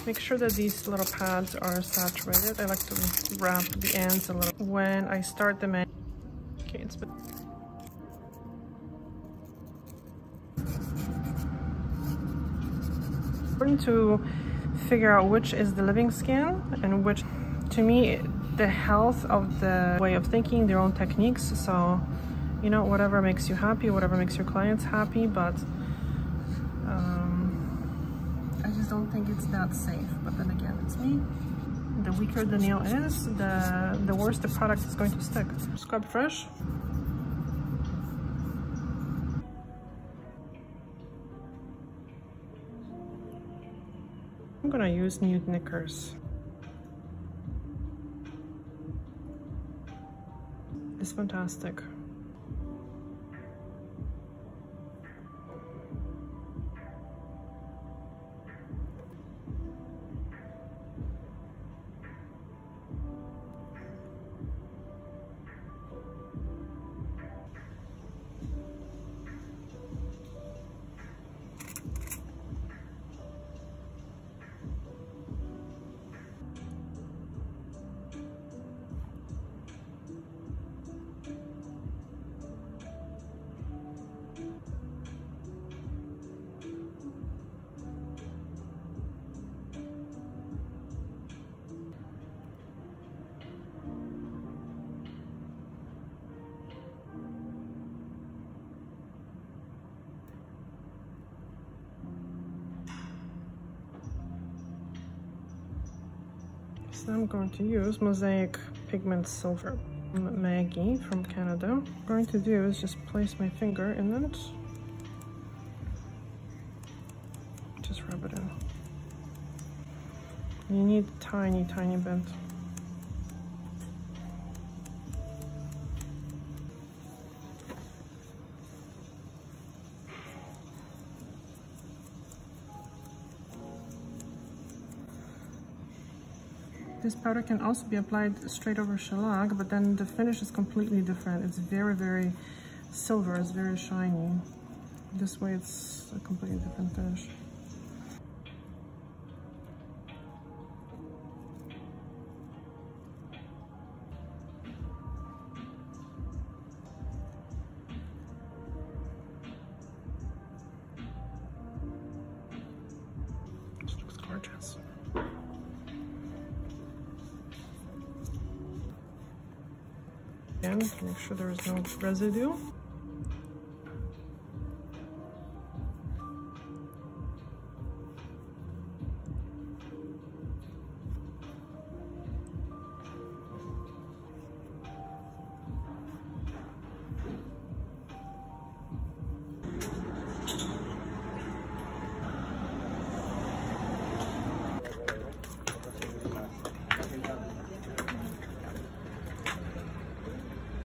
Make sure that these little pads are saturated. I like to wrap the ends a little when I start the man. Okay, it's been important to figure out which is the living skin and which, to me, the health of the way of thinking, their own techniques. So, you know, whatever makes you happy, whatever makes your clients happy, but I just don't think it's that safe. But then again, it's me. The weaker the nail is, the worse the product is going to stick. Scrub fresh. I'm gonna use nude knickers. It's fantastic. So I'm going to use Mosaic Pigment Silver Maggie from Canada. What I'm going to do is just place my finger in it. Just rub it in. You need a tiny, tiny bit. This powder can also be applied straight over shellac, but then the finish is completely different. It's very, very silver, it's very shiny. This way it's a completely different finish. This looks gorgeous. Again, make sure there is no residue.